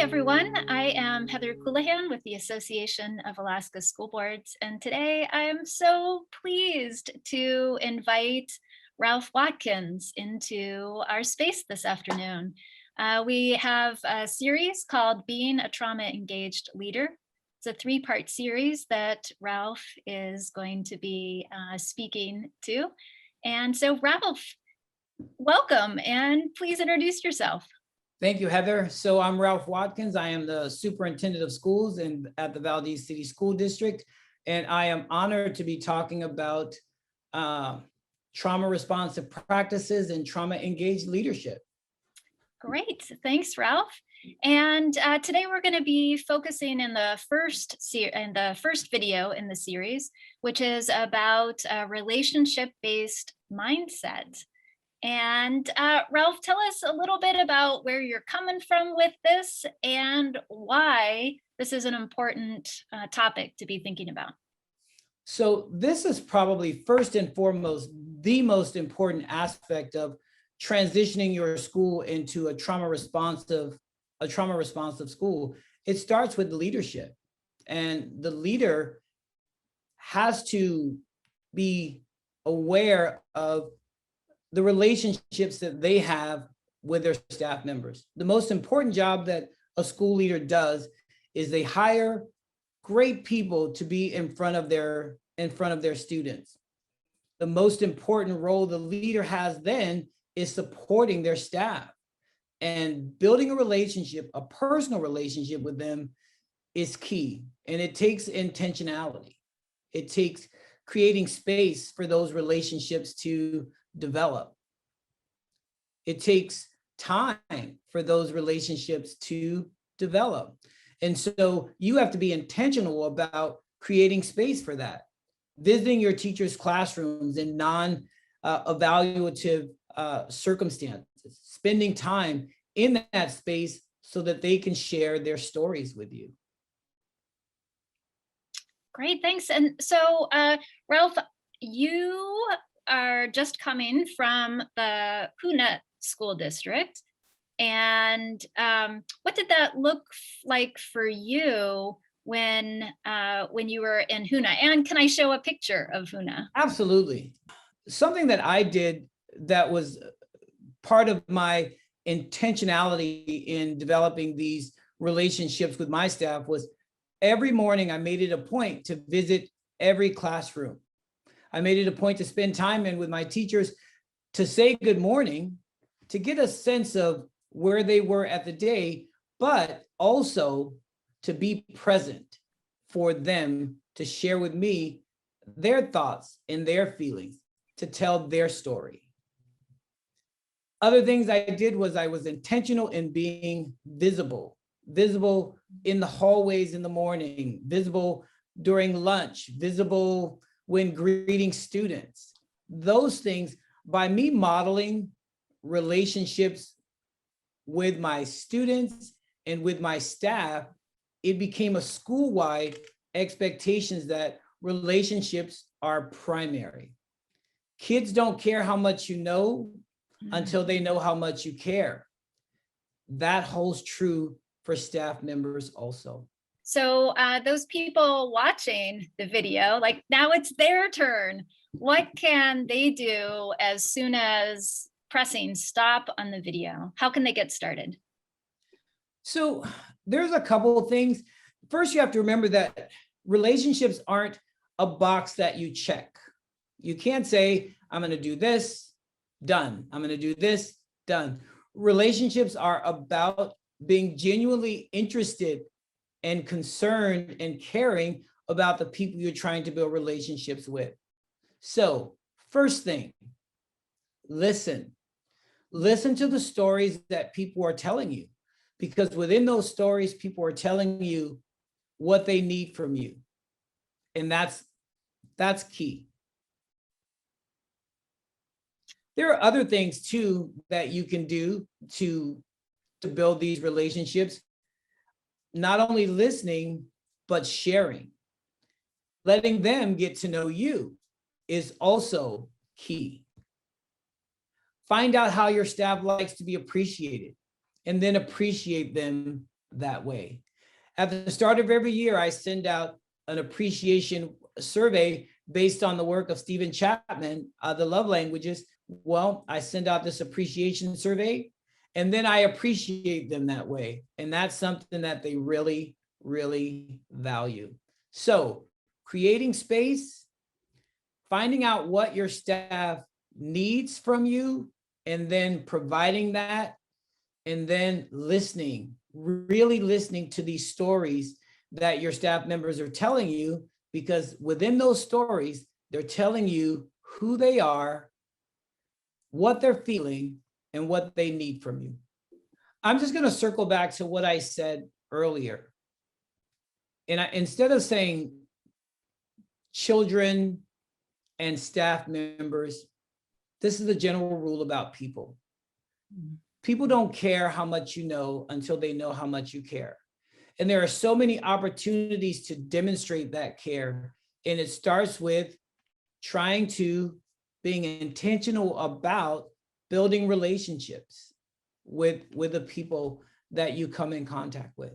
everyone. I am Heather Coulihan with the Association of Alaska School Boards, and today I am so pleased to invite Ralph Watkins into our space this afternoon. We have a series called Being a Trauma-Engaged Leader. It's a three-part series that Ralph is going to be speaking to. And so Ralph, welcome, and please introduce yourself. Thank you, Heather. So I'm Ralph Watkins. I am the superintendent of schools at the Valdez City School District, and I am honored to be talking about trauma responsive practices and trauma engaged leadership. Great, thanks, Ralph. And today we're going to be focusing in the first video in the series, which is about a relationship-based mindset. And Ralph, tell us a little bit about where you're coming from with this and why this is an important topic to be thinking about. So this is probably first and foremost the most important aspect of transitioning your school into a trauma responsive school. It starts with leadership, and the leader has to be aware of the relationships that they have with their staff members. The most important job that a school leader does is they hire great people to be in front of their students. The most important role the leader has then is supporting their staff, and building a relationship, a personal relationship with them is key. And it takes intentionality. It takes creating space for those relationships to develop. It takes time for those relationships to develop. And so you have to be intentional about creating space for that. Visiting your teachers' classrooms in non-evaluative circumstances, spending time in that space so that they can share their stories with you. Great, thanks. And so, Ralph, you are just coming from the Hoonah School District. And what did that look like for you when you were in Hoonah? And can I show a picture of Hoonah? Absolutely. Something that I did that was part of my intentionality in developing these relationships with my staff was every morning I made it a point to visit every classroom. I made it a point to spend time in with my teachers to say good morning, to get a sense of where they were at the day, but also to be present for them to share with me their thoughts and their feelings, to tell their story. Other things I did was I was intentional in being visible in the hallways in the morning, visible during lunch, visible when greeting students. Those things, by me modeling relationships with my students and with my staff, it became a school-wide expectations that relationships are primary. Kids don't care how much you know until they know how much you care. That holds true for staff members also. So those people watching the video, like now it's their turn. What can they do as soon as pressing stop on the video? How can they get started? So there's a couple of things. First, you have to remember that relationships aren't a box that you check. You can't say, I'm going to do this, done. I'm going to do this, done. Relationships are about being genuinely interested and concerned and caring about the people you're trying to build relationships with. So first thing, listen. Listen to the stories that people are telling you, because within those stories, people are telling you what they need from you. And that's key. There are other things too that you can do to build these relationships. Not only listening, but sharing. Letting them get to know you is also key. Find out how your staff likes to be appreciated, and then appreciate them that way. At the start of every year, I send out an appreciation survey based on the work of Stephen Chapman, the love languages. Well, I send out this appreciation survey, and then I appreciate them that way. And that's something that they really, really value. So creating space, finding out what your staff needs from you, and then providing that, and then listening, really listening to these stories that your staff members are telling you, because within those stories, they're telling you who they are, what they're feeling, and what they need from you. I'm just going to circle back to what I said earlier. And instead of saying children and staff members, this is the general rule about people. People don't care how much you know until they know how much you care. And there are so many opportunities to demonstrate that care. And it starts with trying to being intentional about building relationships with the people that you come in contact with.